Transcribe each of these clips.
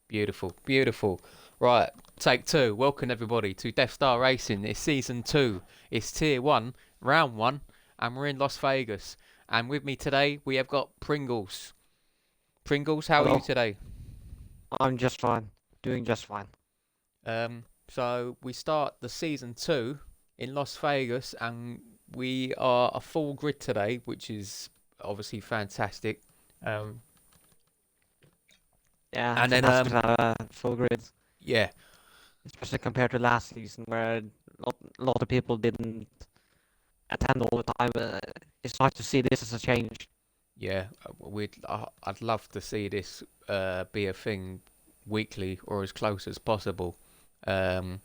Beautiful, beautiful. Right, take two. Welcome everybody to Death Star Racing. It's season two. It's tier one, round one, and we're in Las Vegas. And with me today we have got Pringles. Pringles, how are you Hello, today? I'm just fine. Doing just fine. So we start the season two in Las Vegas, and we are a full grid today, which is obviously fantastic. Um, Yeah, and then fantastic to have a full grid, yeah, especially compared to last season where a lot of people didn't attend all the time. It's nice to see this as a change. Yeah, I'd love to see this be a thing weekly or as close as possible. Um,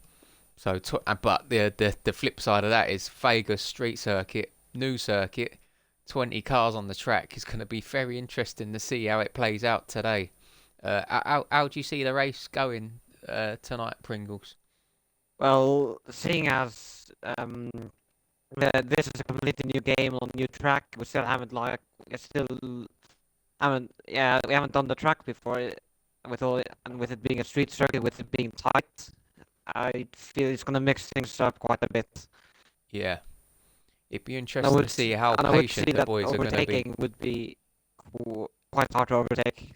but the flip side of that is Vegas street circuit, new circuit, 20 cars on the track is going to be very interesting to see how it plays out today. How do you see the race going tonight, Pringles? Well, seeing as this is a completely new game on new track, we still we haven't done the track before with all and with it being a street circuit, with it being tight. I feel it's gonna mix things up quite a bit. Yeah, it'd be And I interesting to would see how and I would see patient the that boys are going to be. overtaking would be quite hard to overtake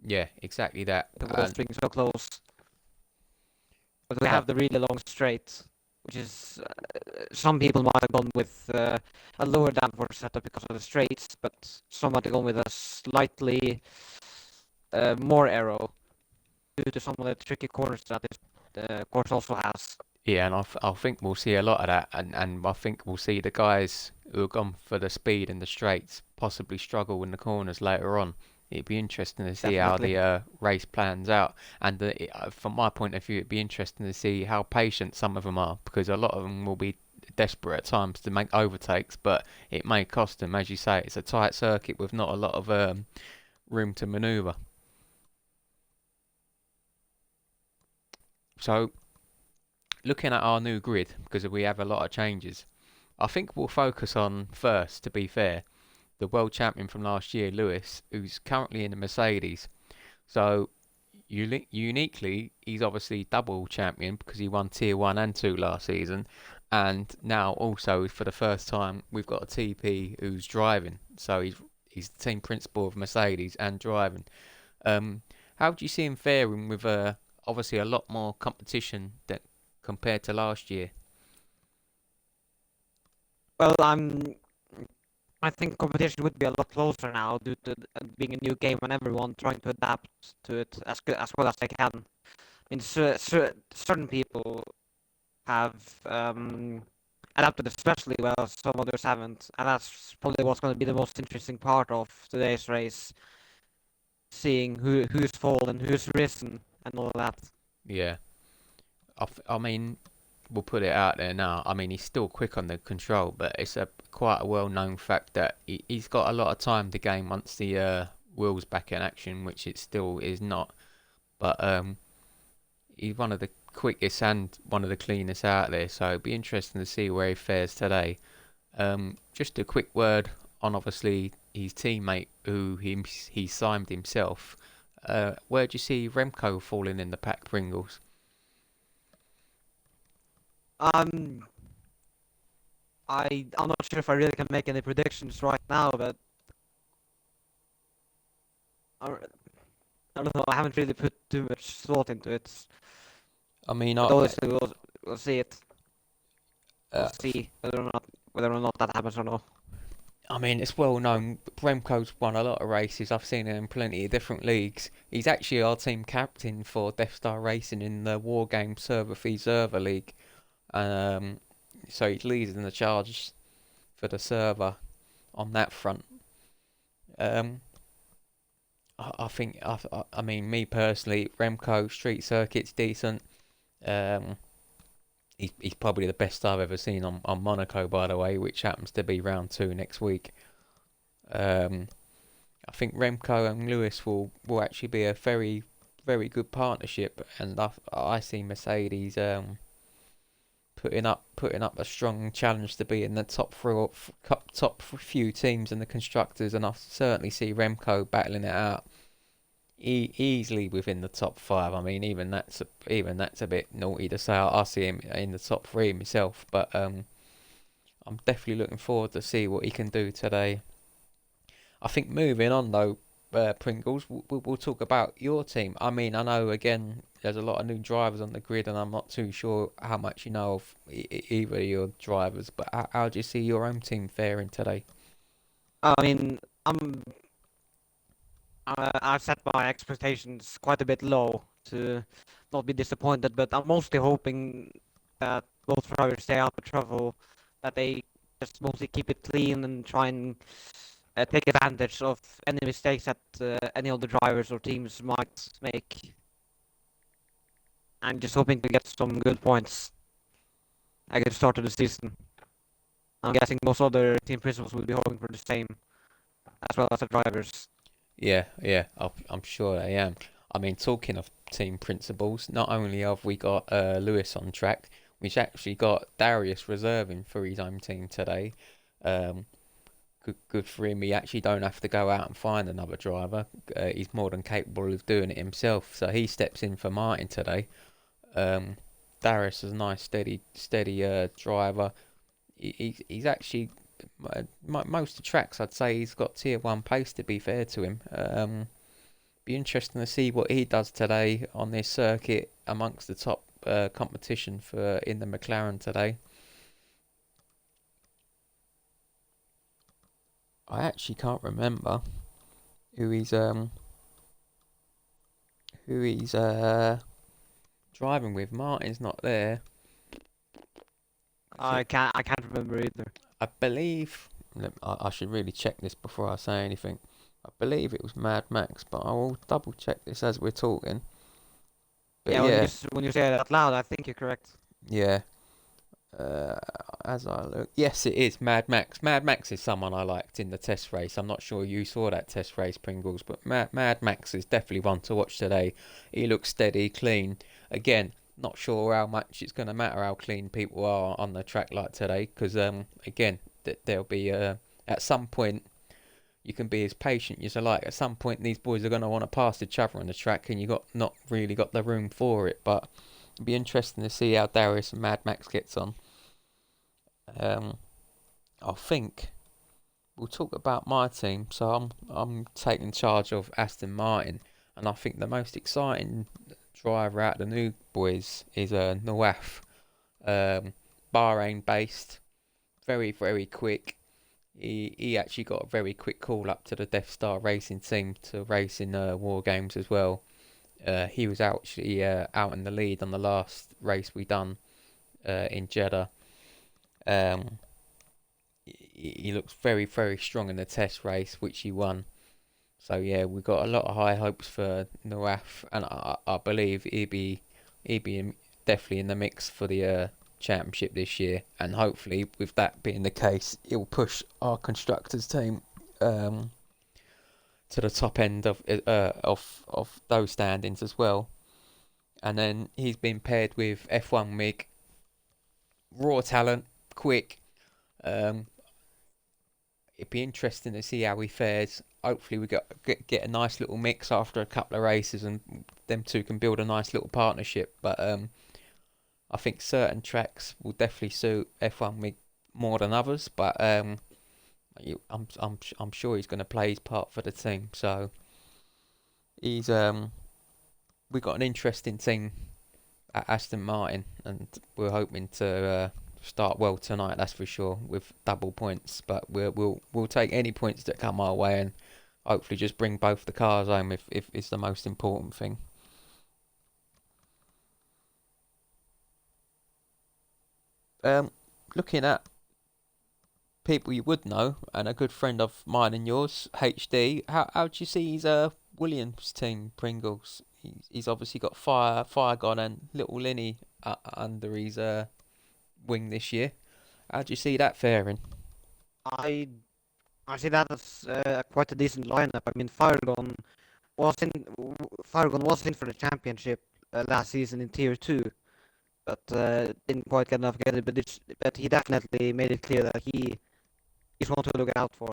Yeah, exactly that. with the walls And being so close. But we but have the really long straight, which is some people might have gone with a lower downforce setup because of the straights, but some might have gone with a slightly more arrow due to some of the tricky corners that this course also has. Yeah, and I think we'll see a lot of that, and I think we'll see the guys who have gone for the speed in the straights possibly struggle in the corners later on. It'd be interesting to see how Definitely. the race plans out, and from my point of view, it'd be interesting to see how patient some of them are, because a lot of them will be desperate at times to make overtakes, but it may cost them, as you say, it's a tight circuit with not a lot of room to manoeuvre. So, looking at our new grid, because we have a lot of changes, I think we'll focus on first, to be fair, the world champion from last year, Lewis, who's currently in the Mercedes. So uniquely, he's obviously double champion because he won Tier 1 and 2 last season. And now also for the first time we've got a TP who's driving. So he's the team principal of Mercedes and driving. Um, how do you see him faring with obviously a lot more competition that compared to last year? Well, I think competition would be a lot closer now due to being a new game and everyone trying to adapt to it as good as well as they can. I mean, certain people have adapted especially well, some others haven't, and that's probably what's going to be the most interesting part of today's race, seeing who's fallen, who's risen, and all that. Yeah, I mean, we'll put it out there now. I mean, he's still quick on the control, but it's a quite a well-known fact that he's got a lot of time to gain once the wheels back in action, which it still is not. But he's one of the quickest and one of the cleanest out there, so it'd be interesting to see where he fares today. Just a quick word on obviously his teammate who he signed himself. Where do you see Remco falling in the pack, Pringles? Um, I'm not sure if I really can make any predictions right now, but I, I don't know. I haven't really put too much thought into it. I mean, But obviously, we'll see it. We'll uh, see whether or not that happens or not. I mean, it's well known. Remco's won a lot of races. I've seen him in plenty of different leagues. He's actually our team captain for Death Star Racing in the War Game Server Fee Server League. Um, so he's leading the charge for the server on that front. Um, I think, I mean, me personally, Remco Street Circuit's decent. Um, he's probably the best I've ever seen on Monaco, by the way, which happens to be round two next week. Um, I think Remco and Lewis will actually be a very very good partnership, and I see Mercedes putting up a strong challenge to be in the top few teams in the constructors, and I certainly see Remco battling it out easily within the top five. I mean, even that's a bit naughty to say. I see him in the top three myself, but I'm definitely looking forward to see what he can do today. I think moving on though, Pringles, we'll talk about your team. I mean, I know again there's a lot of new drivers on the grid, and I'm not too sure how much you know of either of your drivers. But how do you see your own team faring today? I mean, I've set my expectations quite a bit low to not be disappointed, but I'm mostly hoping that both drivers stay out of trouble, that they just mostly keep it clean and try and take advantage of any mistakes that any of the drivers or teams might make. I'm just hoping to get some good points at the start of the season. I'm guessing most other team principals will be hoping for the same, as well as the drivers. Yeah, yeah, I'm sure I am. I mean, talking of team principals, not only have we got Lewis on track, we've actually got Darius reserving for his home team today. Um, good for him. He actually don't have to go out and find another driver. He's more than capable of doing it himself. So he steps in for Martin today. Um, Darius is a nice, steady driver. He's actually most of the tracks. I'd say he's got tier one pace. To be fair to him, be interesting to see what he does today on this circuit amongst the top competition for in the McLaren today. I actually can't remember who he's um who he's driving with. Martin's not there. I think I can't remember either. I believe I should really check this before I say anything. I believe it was Mad Max, but I will double check this as we're talking. But Yeah, yeah, when you say it out loud, I think you're correct. yeah. Uh, as I look, yes, it is Mad Max. Mad Max is someone I liked in the test race. I'm not sure you saw that test race, Pringles, but Mad Max is definitely one to watch today. He looks steady, clean. Again, not sure how much it's going to matter how clean people are on the track like today, because again, there'll be at some point you can be as patient as you like. At some point, these boys are going to want to pass each other on the track, and you got not really got the room for it. But it'll be interesting to see how Darius and Mad Max gets on. Um, I think we'll talk about my team. So I'm taking charge of Aston Martin, and I think the most exciting driver out of the new boys is Nawaf, um, Bahrain based, very quick. He actually got a very quick call up to the Death Star Racing team to race in War Games as well. He was actually out in the lead on the last race we done in Jeddah. Um, he looks very strong in the test race, which he won. So yeah, we've got a lot of high hopes for Nawaf, and I believe he'll be definitely in the mix for the championship this year. And hopefully, with that being the case, he'll push our constructors team um, to the top end of those standings as well. And then he's been paired with F1 Mig, raw talent, quick. Um, it'd be interesting to see how he fares. Hopefully, we get a nice little mix after a couple of races, and them two can build a nice little partnership. But I think certain tracks will definitely suit F1 more than others. But I'm sure he's going to play his part for the team. So he's we got an interesting team at Aston Martin, and we're hoping to start well tonight. That's for sure, with double points. But we'll take any points that come our way, and hopefully just bring both the cars home if it's the most important thing. Looking at people you would know, and a good friend of mine and yours, HD. How do you see his Williams team, Pringles? He's obviously got Fire Gone and Little Linny under his wing this year. How do you see that faring? I I see that as quite a decent lineup. I mean, was in Firegon was in for the championship last season in Tier 2, but didn't quite get enough get it. But he definitely made it clear that he's one to look out for.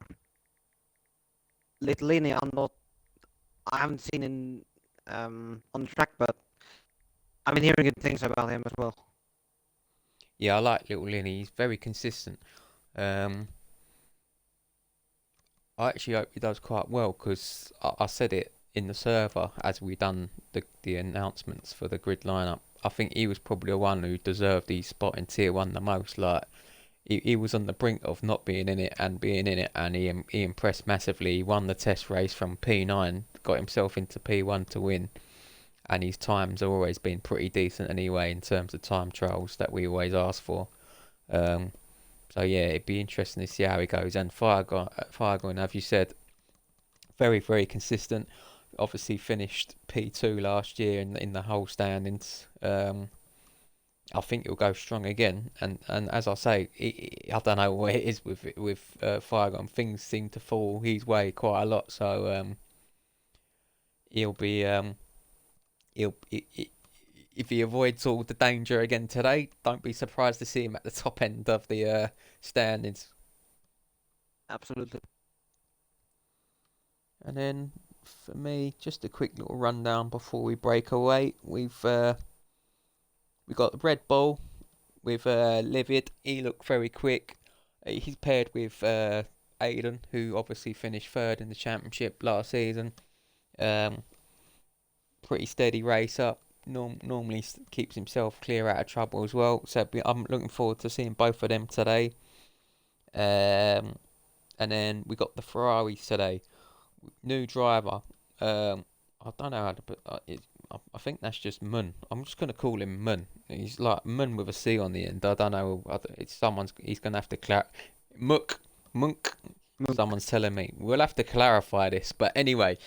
Littlini, I haven't seen him on the track, but I've been hearing good things about him as well. Yeah, I like little Linny. He's very consistent. Um, I actually hope he does quite well because I said it in the server as we done the announcements for the grid lineup. I think he was probably the one who deserved his spot in tier one the most. Like he was on the brink of not being in it and being in it, and he impressed massively. He won the test race from P9, got himself into P1 to win, and his times have always been pretty decent anyway in terms of time trials that we always ask for. Um, so yeah, it'd be interesting to see how he goes. And Firegon, as you said, very very consistent. Obviously finished P2 last year in the whole standings. I think he'll go strong again. And as I say, I don't know what it is with Firegon. Things seem to fall his way quite a lot. So he'll be he'll if he avoids all the danger again today, don't be surprised to see him at the top end of the standings. Absolutely. And then for me, just a quick little rundown before we break away. We got the Red Bull with Livid. He looked very quick. He's paired with Aiden, who obviously finished third in the championship last season. Um, Pretty steady racer. Normally keeps himself clear out of trouble as well. So I'm looking forward to seeing both of them today. Um, and then we got the Ferraris today. New driver. I don't know how to put. I think that's just Mun. I'm just gonna call him Mun. He's like Mun with a C on the end. I don't know. It's someone's. He's gonna have to Muck. Munk. Monk. Someone's telling me. We'll have to clarify this. But anyway,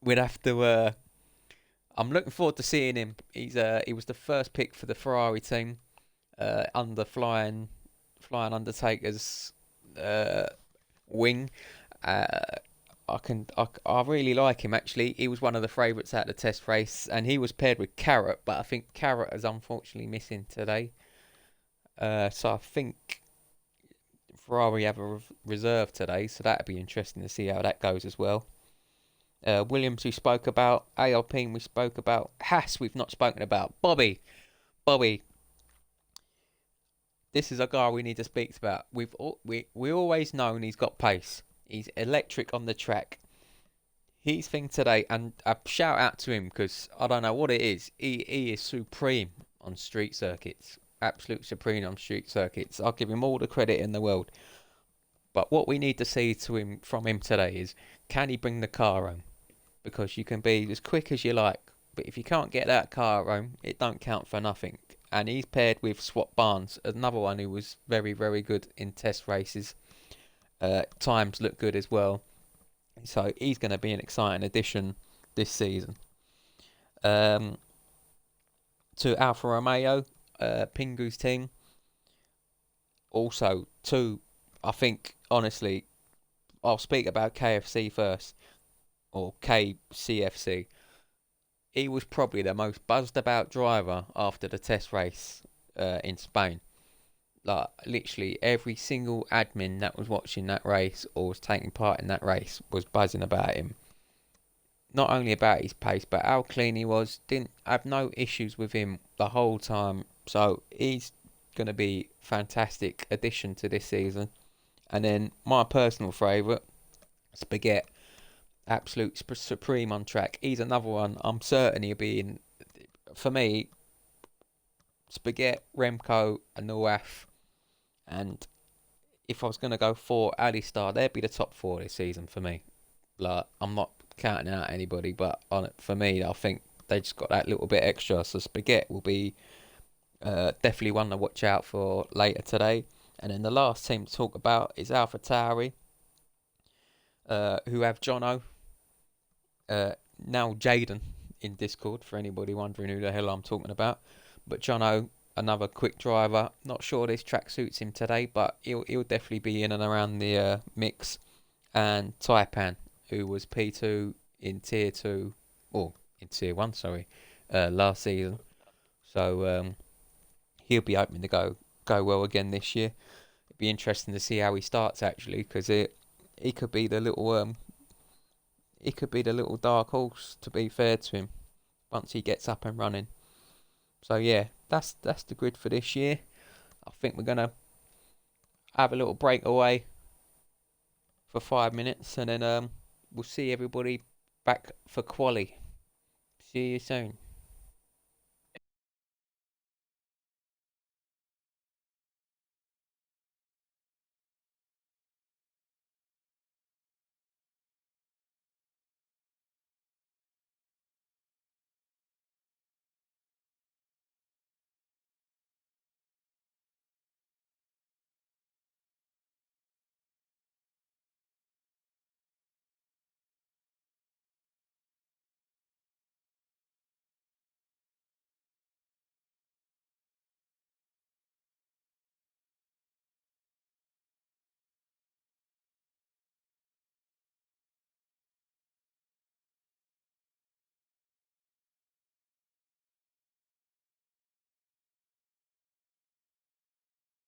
we'd have to. I'm looking forward to seeing him. He was the first pick for the Ferrari team. Under flying Undertaker's wing. Uh, I really like him actually. He was one of the favourites at the test race, and he was paired with Carrot, but I think Carrot is unfortunately missing today. So I think Ferrari have a reserve today, so that'd be interesting to see how that goes as well. Williams we spoke about, Alpine we spoke about, Haas we've not spoken about, Bobby. This is a guy we need to speak about. We always known he's got pace. He's electric on the track. His thing today, and a shout out to him because I don't know what it is. He is supreme on street circuits. Absolute supreme on street circuits. I'll give him all the credit in the world. But what we need to see from him today is, can he bring the car home? Because you can be as quick as you like, but if you can't get that car home, it don't count for nothing. And he's paired with Swap Barnes, another one who was very very good in test races. Times look good as well. So he's going to be an exciting addition this season. To Alfa Romeo, Pingu's team. Also, I think, honestly, I'll speak about KFC first, or KCFC. He was probably the most buzzed about driver after the test race in Spain. Like literally every single admin that was watching that race or was taking part in that race was buzzing about him. Not only about his pace, but how clean he was. Didn't have no issues with him the whole time. So he's gonna be fantastic addition to this season. And then my personal favourite, Spaghetti, absolute supreme on track. He's another one. I'm certain he'll be in. For me, Spaghetti, Remco, and Noaf. And if I was going to go for Alistar, they'd be the top four this season for me. Like, I'm not counting out anybody, but for me, I think they just got that little bit extra. So Spaghetti will be definitely one to watch out for later today. And then the last team to talk about is AlphaTauri, who have Jono, now Jaden in Discord, for anybody wondering who the hell I'm talking about. But Jono, another quick driver. Not sure this track suits him today, but he'll definitely be in and around the mix. And Taipan, who was P2 in Tier 2, or in Tier 1, sorry, last season. So he'll be hoping to go well again this year. It'd be interesting to see how he starts actually, because he could be the little he could be the little dark horse. To be fair to him, once he gets up and running. So yeah, that's the grid for this year. I think we're gonna have a little breakaway for 5 minutes, and then we'll see everybody back for quali. See you soon.